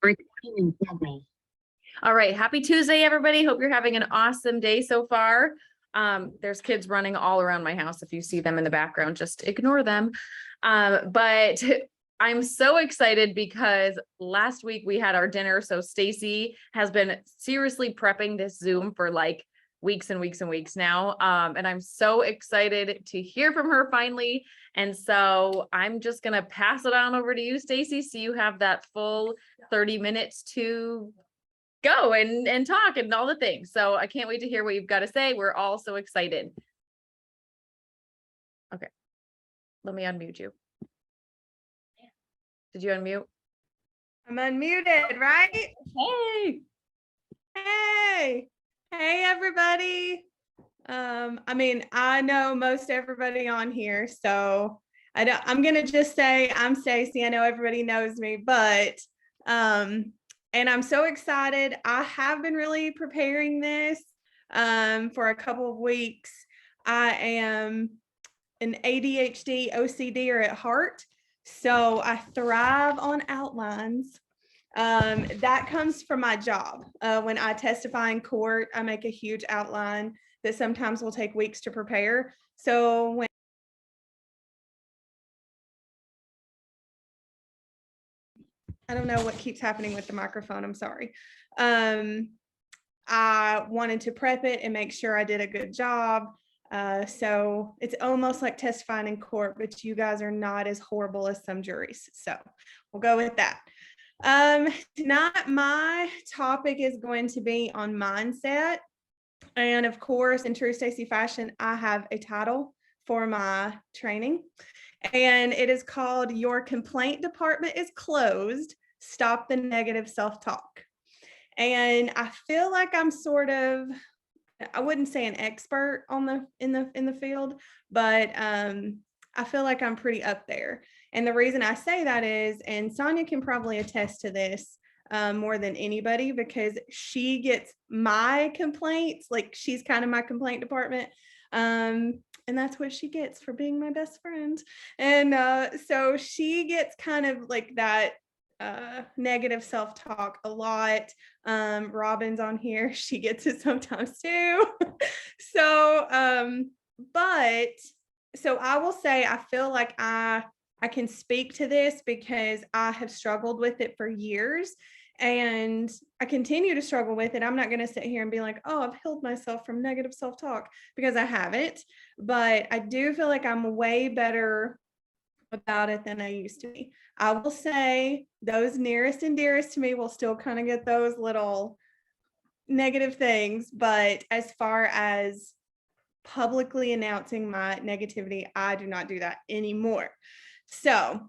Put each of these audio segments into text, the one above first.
Recording in progress. All right. Happy Tuesday, everybody. Hope you're having an awesome day so far. There's kids running all around my house. If you see them in the background, just ignore them. But I'm so excited because last week we had our dinner. So Stacie has been seriously prepping this Zoom for like weeks and weeks and weeks now. And I'm so excited to hear from her finally. And so I'm just going to pass it on over to you, Stacie, so you have that full 30 minutes to go and talk and all the things. So I can't wait to hear what you've got to say. We're all so excited. Okay. Let me unmute you. Did you unmute? I'm unmuted, right? Hey. Hey, everybody. I know most everybody on here, so I'm gonna just say I'm Stacie. I know everybody knows me, but and I'm so excited. I have been really preparing this for a couple of weeks. I am an ADHD OCDer at heart, so I thrive on outlines. That comes from my job. When I testify in court, I make a huge outline that sometimes will take weeks to prepare. So when I don't know what keeps happening with the microphone, I'm sorry. I wanted to prep it and make sure I did a good job. So it's almost like testifying in court, but you guys are not as horrible as some juries. So we'll go with that. Tonight, my topic is going to be on mindset. And of course, in true Stacie fashion, I have a title for my training. And it is called Your Complaint Department is Closed. Stop the Negative Self-Talk. And I feel like I'm sort of, I wouldn't say an expert on in the field, but I feel like I'm pretty up there. And the reason I say that is, and Sonia can probably attest to this more than anybody, because she gets my complaints, like she's kind of my complaint department. And that's what she gets for being my best friend. And so she gets kind of like that negative self-talk a lot. Robin's on here. She gets it sometimes too. So I will say I feel like I can speak to this because I have struggled with it for years and I continue to struggle with it. I'm not going to sit here and be like, oh, I've healed myself from negative self-talk, because I haven't, but I do feel like I'm way better about it than I used to be. I will say those nearest and dearest to me will still kind of get those little negative things, but as far as publicly announcing my negativity, I do not do that anymore. So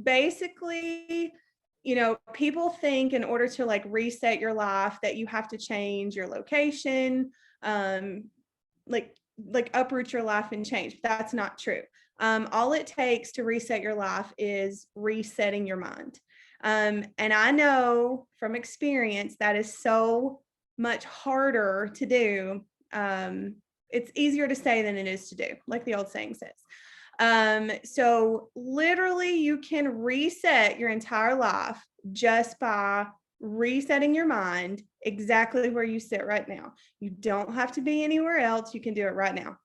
basically, you know, people think in order to like reset your life that you have to change your location, like uproot your life and change. That's not true. All it takes to reset your life is resetting your mind. And I know from experience that is so much harder to do. It's easier to say than it is to do, like the old saying says. So literally you can reset your entire life just by resetting your mind exactly where you sit right now. You don't have to be anywhere else. You can do it right now.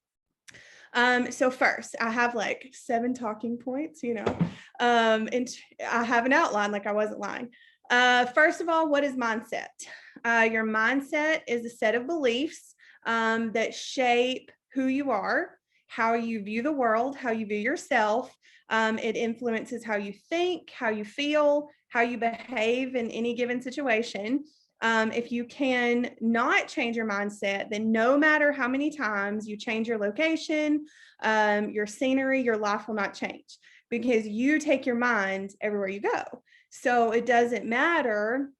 So first, I have like 7 talking points, you know, and I have an outline, like I wasn't lying. First of all, what is mindset? Your mindset is a set of beliefs that shape who you are, how you view the world, how you view yourself. It influences how you think, how you feel, how you behave in any given situation. If you can not change your mindset, then no matter how many times you change your location, your scenery, your life will not change, because you take your mind everywhere you go. So it doesn't matter.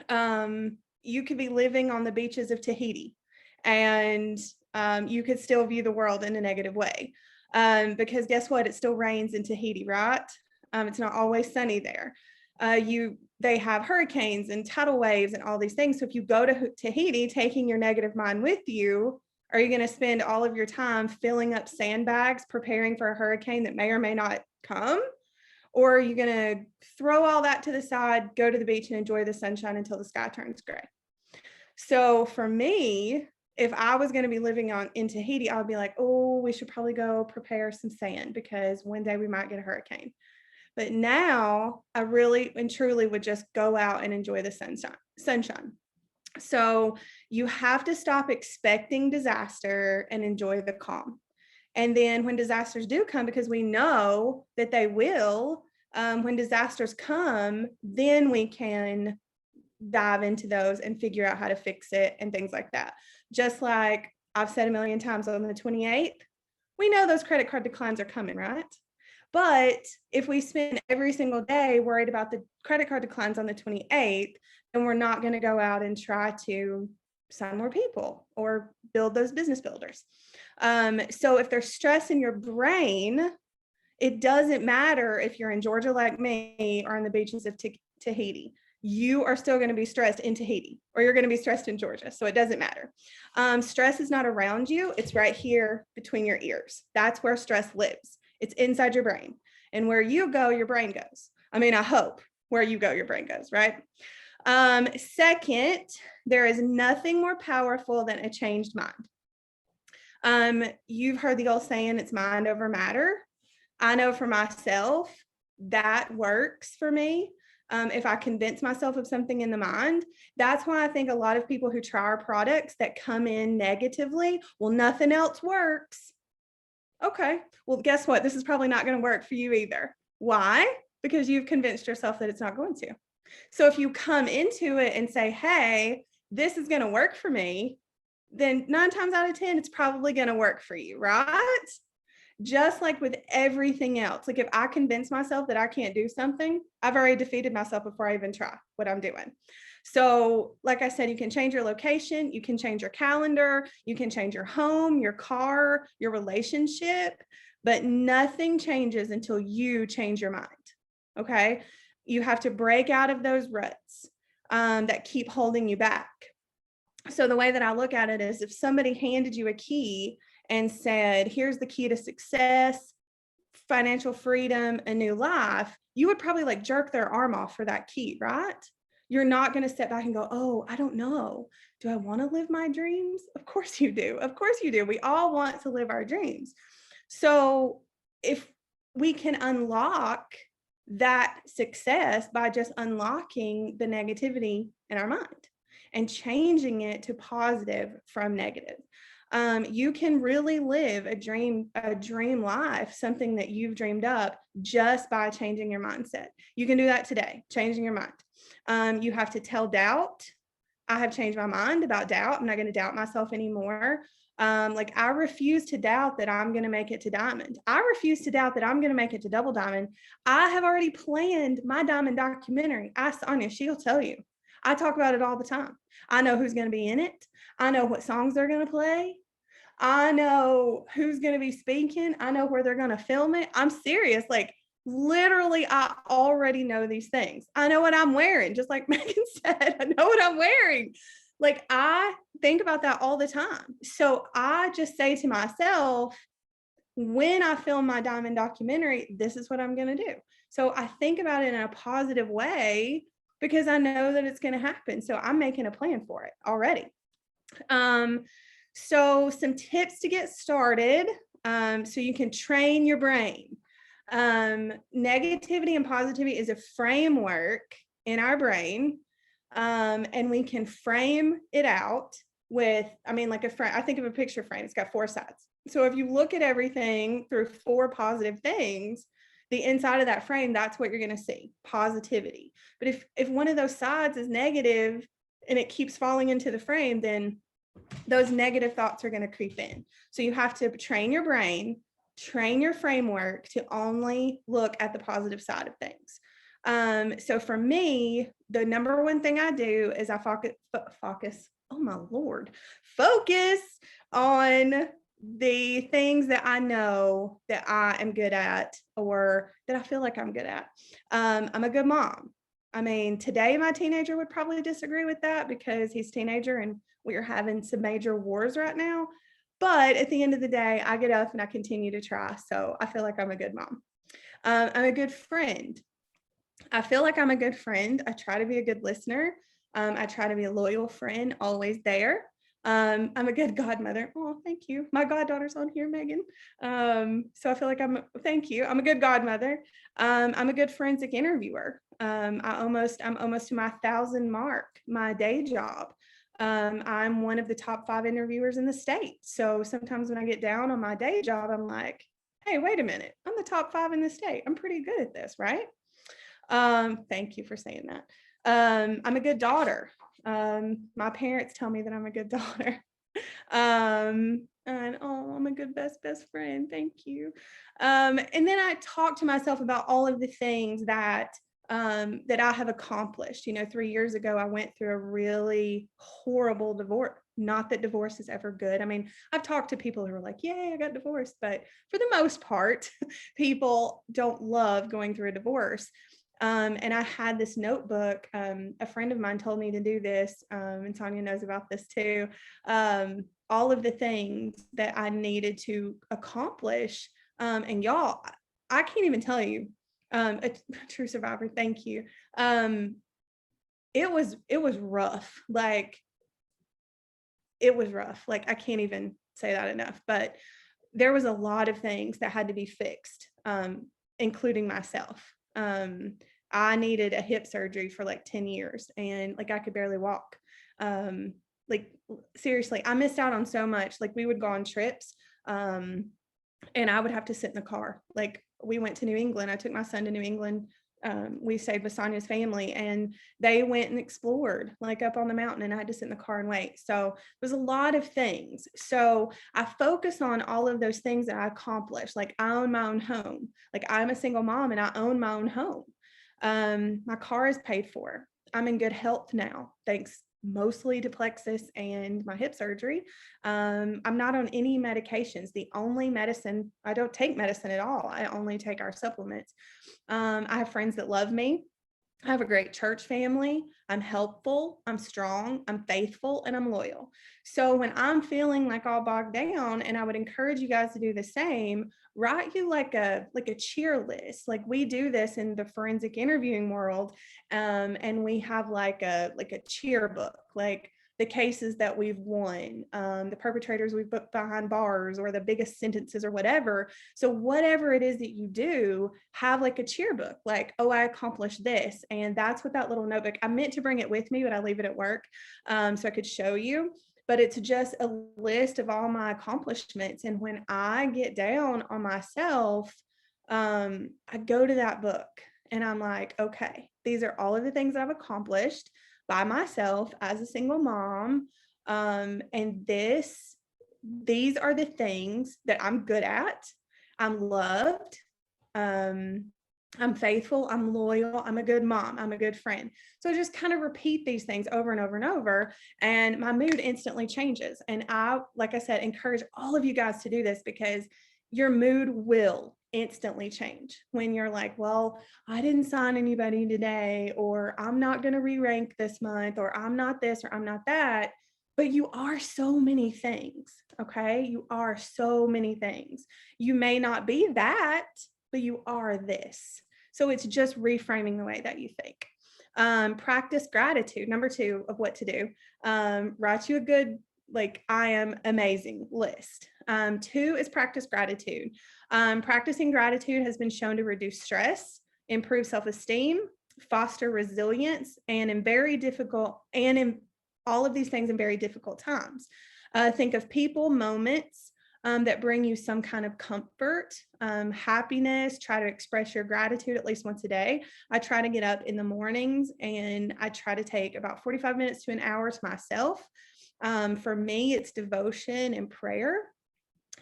You could be living on the beaches of Tahiti and you could still view the world in a negative way. Because guess what? It still rains in Tahiti, right? It's not always sunny there. They have hurricanes and tidal waves and all these things. So if you go to Tahiti taking your negative mind with you, are you going to spend all of your time filling up sandbags preparing for a hurricane that may or may not come? Or are you going to throw all that to the side, go to the beach and enjoy the sunshine until the sky turns gray? So for me, if I was going to be living in Tahiti, I would be like, oh, we should probably go prepare some sand because one day we might get a hurricane. But now I really and truly would just go out and enjoy the sunshine. So you have to stop expecting disaster and enjoy the calm. And then when disasters do come, because we know that they will, when disasters come, then we can dive into those and figure out how to fix it and things like that. Just like I've said a million times, on the 28th, we know those credit card declines are coming, right? But if we spend every single day worried about the credit card declines on the 28th, then we're not going to go out and try to sign more people or build those business builders. So if there's stress in your brain, it doesn't matter if you're in Georgia like me or on the beaches of Tahiti. You are still going to be stressed in Tahiti, or you're going to be stressed in Georgia. So it doesn't matter. Stress is not around you. It's right here between your ears. That's where stress lives. It's inside your brain. And where you go, your brain goes. I mean, I hope where you go, your brain goes, right? Second, there is nothing more powerful than a changed mind. You've heard the old saying, it's mind over matter. I know for myself, that works for me. If I convince myself of something in the mind, that's why I think a lot of people who try our products that come in negatively, well, nothing else works. Okay, well, guess what? This is probably not going to work for you either. Why? Because you've convinced yourself that it's not going to. So if you come into it and say, hey, this is going to work for me, then 9 times out of 10, it's probably going to work for you, right? Just like with everything else. Like if I convince myself that I can't do something, I've already defeated myself before I even try what I'm doing. So like I said, you can change your location, you can change your calendar, you can change your home, your car, your relationship, but nothing changes until you change your mind. Okay. You have to break out of those ruts that keep holding you back. So the way that I look at it is, if somebody handed you a key and said, here's the key to success, financial freedom, a new life, you would probably like jerk their arm off for that key, right? You're not going to step back and go, oh, I don't know. Do I want to live my dreams? Of course you do. Of course you do. We all want to live our dreams. So if we can unlock that success by just unlocking the negativity in our mind and changing it to positive from negative, you can really live a dream life, something that you've dreamed up, just by changing your mindset. You can do that today, changing your mind. You have to tell doubt. I have changed my mind about doubt. I'm not going to doubt myself anymore. Like I refuse to doubt that I'm going to make it to diamond. I refuse to doubt that I'm going to make it to double diamond. I have already planned my diamond documentary. Ask Anya, she'll tell you. I talk about it all the time. I know who's going to be in it. I know what songs they're going to play. I know who's going to be speaking. I know where they're going to film it. I'm serious. Like literally, I already know these things. I know what I'm wearing. Just like Megan said, I know what I'm wearing. Like I think about that all the time. So I just say to myself, when I film my diamond documentary, this is what I'm going to do. So I think about it in a positive way because I know that it's going to happen. So I'm making a plan for it already. So some tips to get started, so you can train your brain. Negativity and positivity is a framework in our brain, and we can frame it out with, like a frame. I think of a picture frame. It's got 4 sides. So if you look at everything through 4 positive things, the inside of that frame, that's what you're going to see, positivity. But if one of those sides is negative and it keeps falling into the frame, then those negative thoughts are going to creep in. So you have to train your brain, train your framework to only look at the positive side of things. So for me, the number one thing I do is I focus on the things that I know that I am good at, or that I feel like I'm good at. I'm a good mom. Today my teenager would probably disagree with that because he's a teenager and we are having some major wars right now. But at the end of the day, I get up and I continue to try. So I feel like I'm a good mom. I'm a good friend. I feel like I'm a good friend. I try to be a good listener. I try to be a loyal friend, always there. I'm a good godmother. Oh, thank you. My goddaughter's on here, Megan. So I feel like thank you. I'm a good godmother. I'm a good forensic interviewer. I'm almost to my 1,000 mark, my day job. I'm one of the top 5 interviewers in the state. So sometimes when I get down on my day job, I'm like, hey, wait a minute. I'm the top 5 in the state. I'm pretty good at this, right? Thank you for saying that. I'm a good daughter. My parents tell me that I'm a good daughter. And oh, I'm a good best friend. Thank you. And then I talk to myself about all of the things that that I have accomplished. 3 years ago, I went through a really horrible divorce. Not that divorce is ever good. I mean, I've talked to people who are like, yay, I got divorced. But for the most part, people don't love going through a divorce. And I had this notebook. A friend of mine told me to do this, and Tanya knows about this too. All of the things that I needed to accomplish. And y'all, I can't even tell you, a true survivor, thank you. It was rough. Like, it was rough. Like, I can't even say that enough, but there was a lot of things that had to be fixed, including myself. I needed a hip surgery for like 10 years and like I could barely walk. Like, seriously, I missed out on so much. Like, we would go on trips, and I would have to sit in the car. Like, we went to New England. I took my son to New England. We stayed with Sonia's family and they went and explored like up on the mountain, and I had to sit in the car and wait. So there's a lot of things. So I focus on all of those things that I accomplished. Like, I own my own home. Like, I'm a single mom and I own my own home. My car is paid for. I'm in good health now, thanks mostly to plexus and my hip surgery. I'm not on any medications. The only medicine, I don't take medicine at all. I only take our supplements. I have friends that love me. I have a great church family. I'm helpful, I'm strong, I'm faithful, and I'm loyal. So when I'm feeling like all bogged down, and I would encourage you guys to do the same, write you like a cheer list. Like, we do this in the forensic interviewing world, and we have like a cheer book, like the cases that we've won, the perpetrators we've put behind bars, or the biggest sentences or whatever. So whatever it is that you do, have like a cheer book, like, oh, I accomplished this. And that's what that little notebook, I meant to bring it with me, but I leave it at work, so I could show you. But it's just a list of all my accomplishments. And when I get down on myself, I go to that book and I'm like, okay, these are all of the things I've accomplished by myself as a single mom. And these are the things that I'm good at. I'm loved. I'm faithful. I'm loyal. I'm a good mom. I'm a good friend. So just kind of repeat these things over and over and over, and my mood instantly changes. And I, like I said, encourage all of you guys to do this, because your mood will instantly change when you're like, well, I didn't sign anybody today, or I'm not going to re-rank this month, or I'm not this, or I'm not that. But you are so many things. Okay. You are so many things. You may not be that, but you are this. So it's just reframing the way that you think. Practice gratitude. Number 2 of what to do. Write you a good, like, I am amazing list. 2 is practice gratitude. Practicing gratitude has been shown to reduce stress, improve self-esteem, foster resilience, and in all of these things in very difficult times. Think of people, moments, that bring you some kind of comfort, happiness. Try to express your gratitude at least once a day. I try to get up in the mornings and I try to take about 45 minutes to an hour to myself. For me, it's devotion and prayer.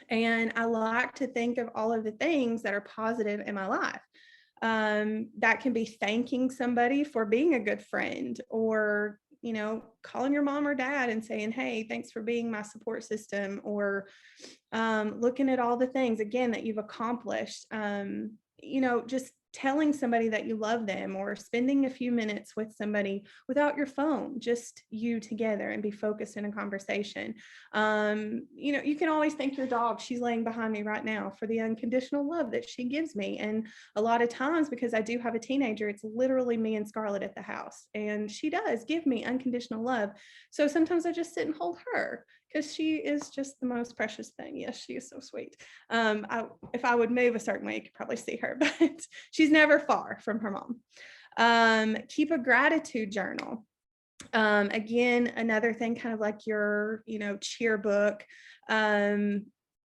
And I like to think of all of the things that are positive in my life. That can be thanking somebody for being a good friend, or calling your mom or dad and saying, hey, thanks for being my support system, or looking at all the things again that you've accomplished. Just telling somebody that you love them, or spending a few minutes with somebody without your phone, just you together, and be focused in a conversation. You can always thank your dog. She's laying behind me right now for the unconditional love that she gives me. And a lot of times, because I do have a teenager, it's literally me and Scarlett at the house, and she does give me unconditional love. So sometimes I just sit and hold her, because she is just the most precious thing. Yes, she is so sweet. If I would move a certain way, you could probably see her, but she's never far from her mom. Keep a gratitude journal. Again, another thing, kind of like your, cheer book. I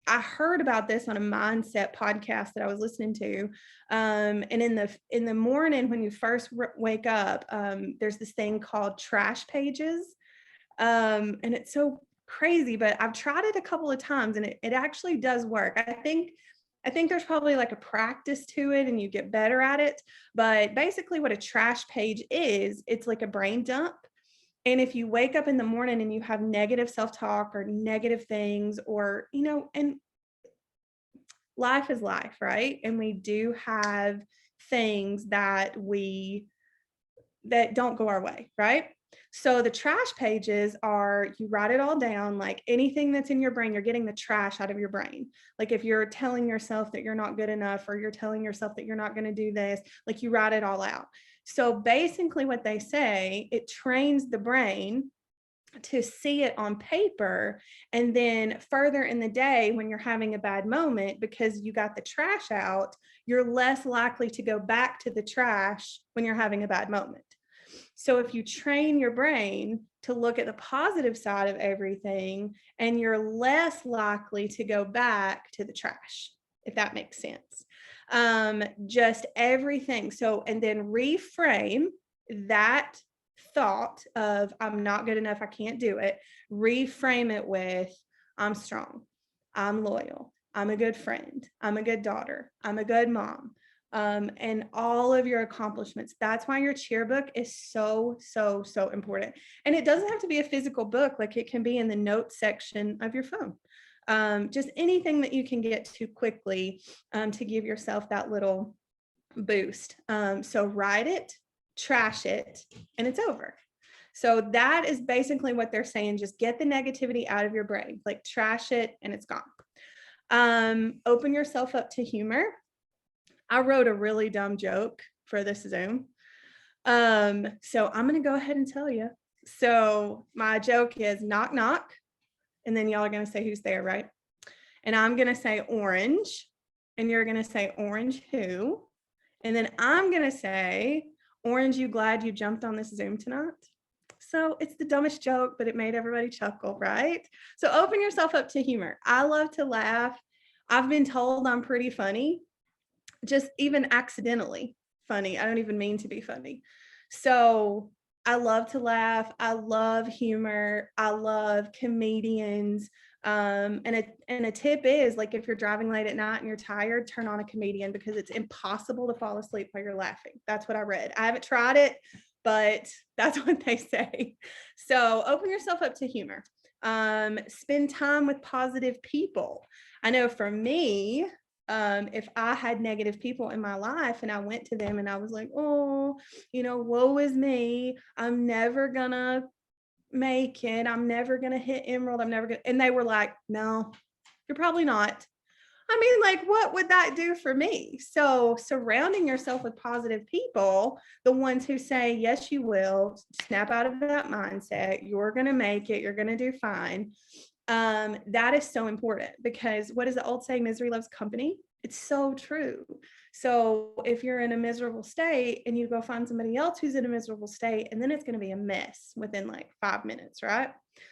heard about this on a mindset podcast that I was listening to. And in the morning, when you first wake up, there's this thing called trash pages. And it's so crazy, but I've tried it a couple of times, and it actually does work. I think there's probably like a practice to it, and you get better at it. But basically what a trash page is, it's like a brain dump. And if you wake up in the morning and you have negative self-talk or negative things, or, and life is life, right? And we do have things that don't go our way, right? So the trash pages are, you write it all down, like anything that's in your brain, you're getting the trash out of your brain. Like if you're telling yourself that you're not good enough, or you're telling yourself that you're not going to do this, like you write it all out. So basically what they say, it trains the brain to see it on paper. And then further in the day, when you're having a bad moment, because you got the trash out, you're less likely to go back to the trash when you're having a bad moment. So if you train your brain to look at the positive side of everything, and you're less likely to go back to the trash, if that makes sense. Just everything. So, and then reframe that thought of I'm not good enough, I can't do it. Reframe it with I'm strong, I'm loyal, I'm a good friend, I'm a good daughter, I'm a good mom. And all of your accomplishments. That's why your cheer book is so, so, so important. And it doesn't have to be a physical book. Like it can be in the notes section of your phone. Just anything that you can get to quickly to give yourself that little boost. So write it, trash it, and it's over. So that is basically what they're saying. Just get the negativity out of your brain, like trash it and it's gone. Open yourself up to humor. I wrote a really dumb joke for this Zoom. So I'm going to go ahead and tell you. So my joke is knock, knock. And then y'all are going to say who's there, right? And I'm going to say orange. And you're going to say orange who? And then I'm going to say, orange, you glad you jumped on this Zoom tonight? So it's the dumbest joke, but it made everybody chuckle, right? So open yourself up to humor. I love to laugh. I've been told I'm pretty funny. Just even accidentally funny. I don't even mean to be funny. So I love to laugh. I love humor. I love comedians. And a tip is, like, if you're driving late at night and you're tired, turn on a comedian, because it's impossible to fall asleep while you're laughing. That's what I read. I haven't tried it, but that's what they say. So open yourself up to humor. Spend time with positive people. I know for me, if I had negative people in my life and I went to them and I was like, oh, woe is me, I'm never gonna make it, I'm never gonna hit emerald, and they were like, no, you're probably not. I mean, like, what would that do for me? So surrounding yourself with positive people, the ones who say, yes, you will, snap out of that mindset, you're gonna make it, you're gonna do fine. That is so important, because what is the old saying, misery loves company? It's so true. So if you're in a miserable state and you go find somebody else who's in a miserable state, and then it's going to be a mess within like 5 minutes, right?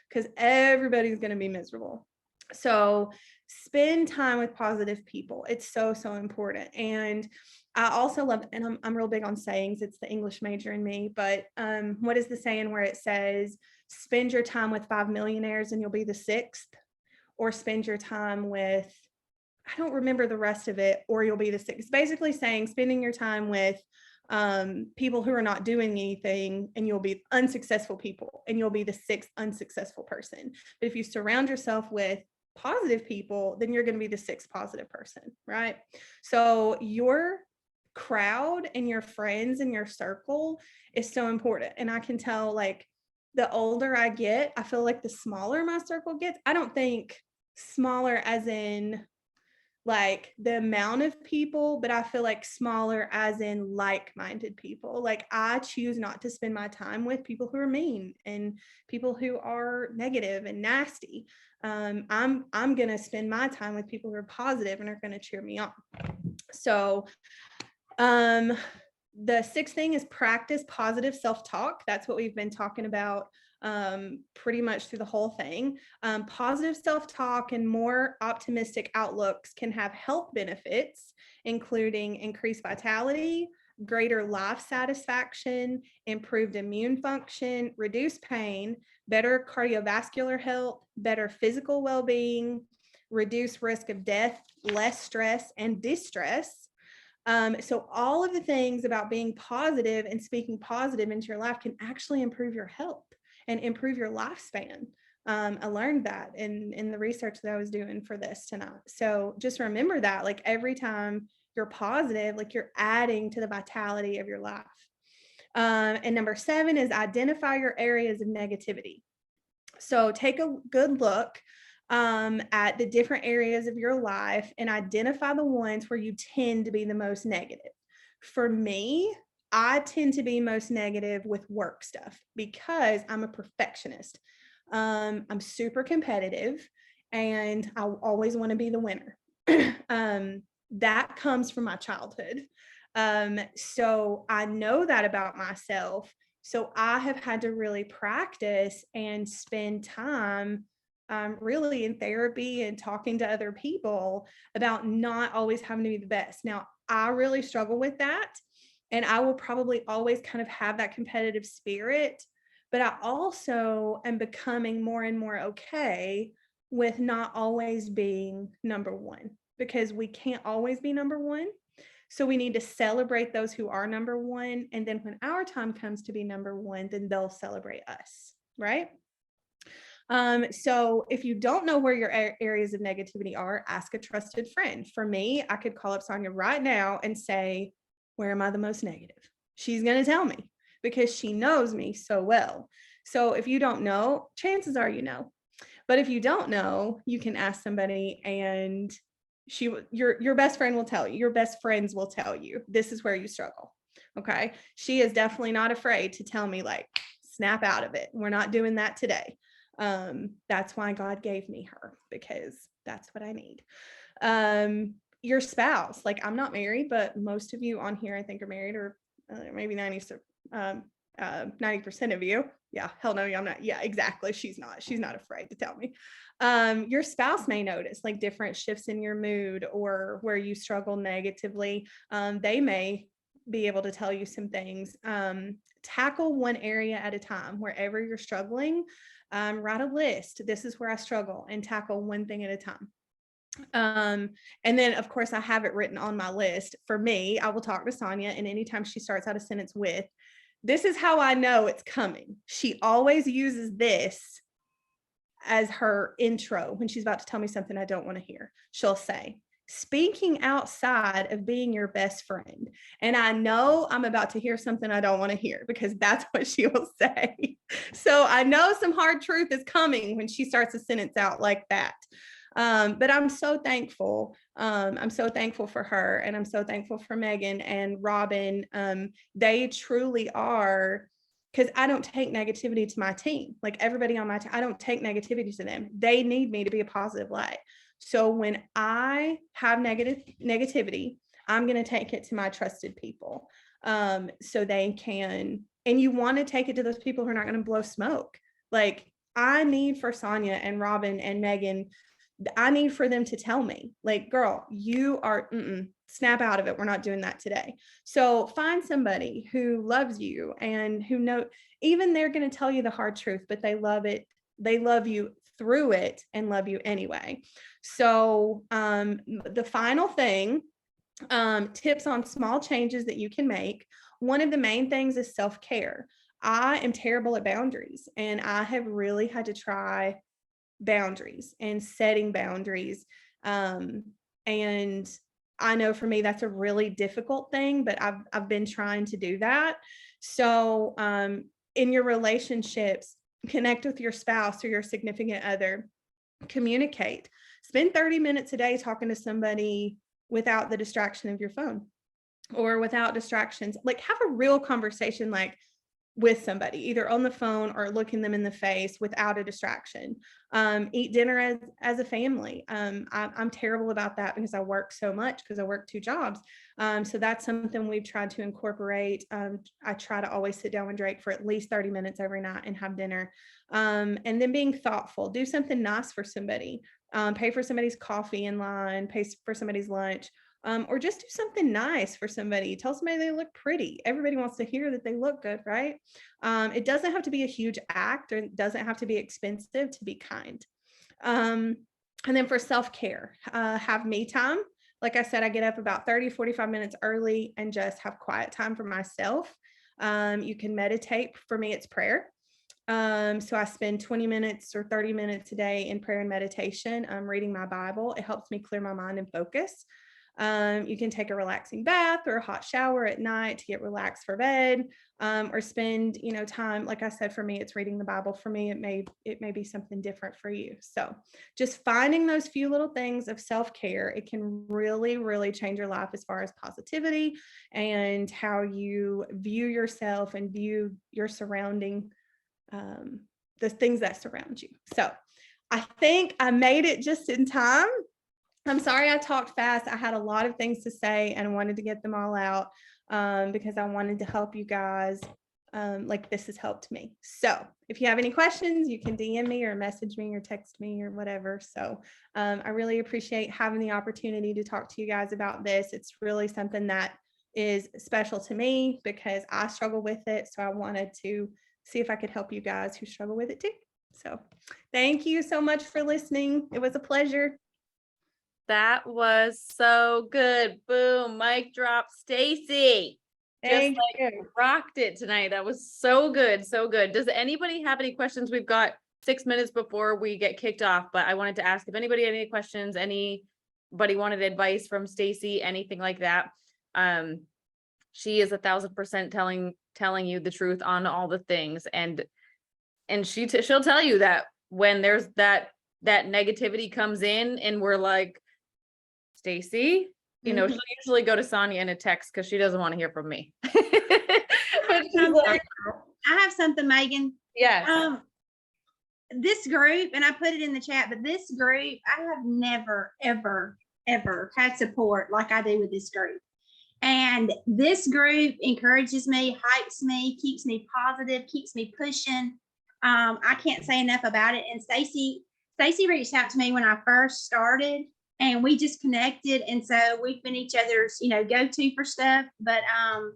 Because everybody's going to be miserable. So spend time with positive people. It's so, so important. And I also love, and I'm real big on sayings. It's the English major in me, but what is the saying where it says, spend your time with 5 millionaires and you'll be the 6th, or spend your time with, I don't remember the rest of it, or you'll be the 6th. It's basically saying spending your time with people who are not doing anything, and you'll be unsuccessful people, and you'll be the 6th unsuccessful person. But if you surround yourself with positive people, then you're going to be the 6th positive person, right? So your crowd and your friends and your circle is so important. And I can tell, like, the older I get, I feel like the smaller my circle gets. I don't think smaller as in like the amount of people, but I feel like smaller as in like-minded people. Like, I choose not to spend my time with people who are mean and people who are negative and nasty. I'm gonna spend my time with people who are positive and are gonna cheer me on. So the sixth thing is practice positive self-talk. That's what we've been talking about pretty much through the whole thing. Positive self-talk and more optimistic outlooks can have health benefits, including increased vitality, greater life satisfaction, improved immune function, reduced pain, better cardiovascular health, better physical well-being, reduced risk of death, less stress and distress. So all of the things about being positive and speaking positive into your life can actually improve your health and improve your lifespan. I learned that in the research that I was doing for this tonight. So just remember that, like, every time you're positive, like, you're adding to the vitality of your life. And number 7 is identify your areas of negativity. So take a good look at the different areas of your life and identify the ones where you tend to be the most negative. For me, I tend to be most negative with work stuff because I'm a perfectionist. I'm super competitive and I always want to be the winner. That comes from my childhood. So I know that about myself. So I have had to really practice and spend time really in therapy and talking to other people about not always having to be the best. Now, I really struggle with that. And I will probably always kind of have that competitive spirit. But I also am becoming more and more okay with not always being number one, because we can't always be number one. So we need to celebrate those who are number one. And then when our time comes to be number one, then they'll celebrate us, right? So if you don't know where your areas of negativity are, ask a trusted friend. For me, I could call up Sonia right now and say, where am I the most negative? She's going to tell me because she knows me so well. So if you don't know, chances are you know. But if you don't know, you can ask somebody, and your best friend will tell you. Your best friends will tell you this is where you struggle. Okay. She is definitely not afraid to tell me, like, snap out of it. We're not doing that today. That's why God gave me her, because that's what I need. Your spouse, like, I'm not married, but most of you on here, I think, are married, or maybe 90% of you. Yeah, hell no, I'm not. Yeah, exactly. She's not afraid to tell me. Your spouse may notice, like, different shifts in your mood or where you struggle negatively. They may be able to tell you some things. Tackle one area at a time. Wherever you're struggling, write a list. This is where I struggle, and tackle one thing at a time. And then, of course, I have it written on my list. For me, I will talk to Sonia, and anytime she starts out a sentence with, this is how I know it's coming, she always uses this as her intro when she's about to tell me something I don't want to hear. She'll say, speaking outside of being your best friend. And I know I'm about to hear something I don't want to hear, because that's what she will say. So I know some hard truth is coming when she starts a sentence out like that. But I'm so thankful. I'm so thankful for her, and I'm so thankful for Megan and Robin. They truly are, because I don't take negativity to my team. Like, everybody on my team, I don't take negativity to them. They need me to be a positive light. So when I have negativity, I'm going to take it to my trusted people, so they can. And you want to take it to those people who are not going to blow smoke. Like, I need for Sonia and Robin and Megan, I need for them to tell me, like, girl, you are, snap out of it. We're not doing that today. So find somebody who loves you and who know, even they're going to tell you the hard truth, but they love it. They love you through it and love you anyway. So the final thing, tips on small changes that you can make. One of the main things is self-care. I am terrible at boundaries, and I have really had to try boundaries and setting boundaries. And I know for me, that's a really difficult thing, but I've been trying to do that. So, in your relationships, connect with your spouse or your significant other, communicate, spend 30 minutes a day talking to somebody without the distraction of your phone or without distractions. Like, have a real conversation, like with somebody, either on the phone or looking them in the face without a distraction. Eat dinner as a family. I'm terrible about that because I work so much, because I work 2 jobs. So that's something we've tried to incorporate. I try to always sit down with Drake for at least 30 minutes every night and have dinner. And then being thoughtful, do something nice for somebody. Pay for somebody's coffee in line, pay for somebody's lunch. Or just do something nice for somebody. Tell somebody they look pretty. Everybody wants to hear that they look good, right? It doesn't have to be a huge act, or it doesn't have to be expensive to be kind. And then for self-care, have me time. Like I said, I get up about 30, 45 minutes early and just have quiet time for myself. You can meditate. For me, it's prayer. So I spend 20 minutes or 30 minutes a day in prayer and meditation. Reading my Bible. It helps me clear my mind and focus. You can take a relaxing bath or a hot shower at night to get relaxed for bed, or spend, time. Like I said, for me, it's reading the Bible. For me, it may be something different for you. So just finding those few little things of self-care, it can really, really change your life as far as positivity and how you view yourself and view your surrounding, the things that surround you. So I think I made it just in time. I'm sorry I talked fast. I had a lot of things to say and I wanted to get them all out, because I wanted to help you guys, like this has helped me. So if you have any questions, you can DM me or message me or text me or whatever. So I really appreciate having the opportunity to talk to you guys about this. It's really something that is special to me because I struggle with it. So I wanted to see if I could help you guys who struggle with it too. So thank you so much for listening. It was a pleasure. That was so good. Boom, mic drop, Stacie. Thank you. Rocked it tonight. That was so good, so good. Does anybody have any questions? We've got 6 minutes before we get kicked off, but I wanted to ask if anybody had any questions, anybody wanted advice from Stacie, anything like that. She is 1,000% telling you the truth on all the things, and she'll tell you that when there's that negativity comes in and we're like, Stacie, she'll usually go to Sonia in a text because she doesn't want to hear from me. But she's like, I have something, Megan. yes. This group, and I put it in the chat, but this group, I have never, ever, ever had support like I do with this group. And this group encourages me, hypes me, keeps me positive, keeps me pushing. I can't say enough about it. And Stacie reached out to me when I first started, and we just connected. And so we've been each other's, go-to for stuff. But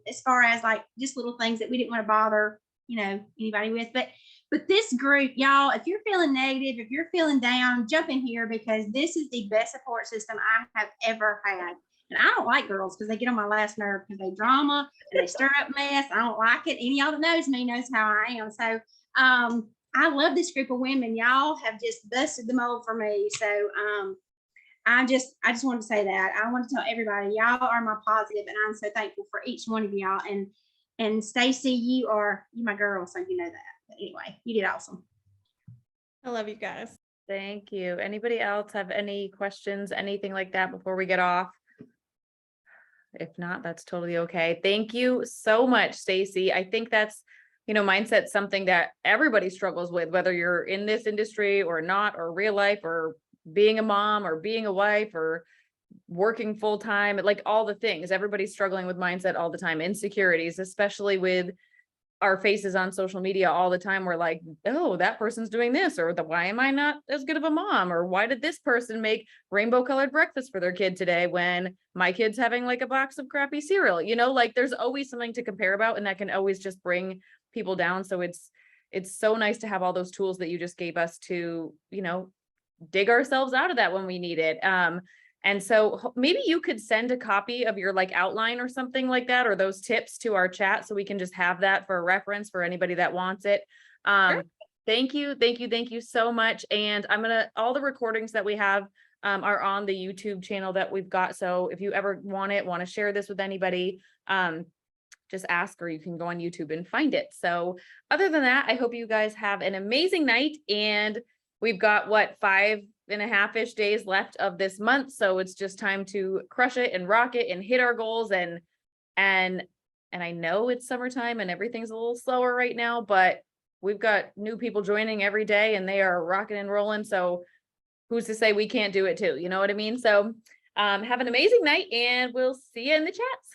as far as like just little things that we didn't want to bother, anybody with. But this group, y'all, if you're feeling negative, if you're feeling down, jump in here, because this is the best support system I have ever had. And I don't like girls because they get on my last nerve because they drama and they stir up mess. I don't like it. Any y'all that knows me knows how I am. So I love this group of women. Y'all have just busted the mold for me. So I just wanted to say that. I want to tell everybody, y'all are my positive, and I'm so thankful for each one of y'all. And Stacie, you my girl, so you know that. But anyway, you did awesome. I love you guys. Thank you. Anybody else have any questions, anything like that before we get off? If not, that's totally okay. Thank you so much, Stacie. I think that's, mindset's something that everybody struggles with, whether you're in this industry or not, or real life, or being a mom, or being a wife, or working full time, like all the things. Everybody's struggling with mindset all the time. Insecurities, especially with our faces on social media all the time. We're like, oh, that person's doing this, or why am I not as good of a mom? Or why did this person make rainbow colored breakfast for their kid today when my kid's having like a box of crappy cereal? Like there's always something to compare about, and that can always just bring people down. So it's so nice to have all those tools that you just gave us to, dig ourselves out of that when we need it. And so maybe you could send a copy of your like outline or something like that, or those tips to our chat, so we can just have that for a reference for anybody that wants it. Sure. Thank you so much. And all the recordings that we have are on the YouTube channel that we've got. So if you ever want to share this with anybody, just ask, or you can go on YouTube and find it. So other than that, I hope you guys have an amazing night, and we've got 5.5-ish days left of this month. So it's just time to crush it and rock it and hit our goals. And I know it's summertime and everything's a little slower right now, but we've got new people joining every day and they are rocking and rolling. So who's to say we can't do it too? You know what I mean? So have an amazing night, and we'll see you in the chats.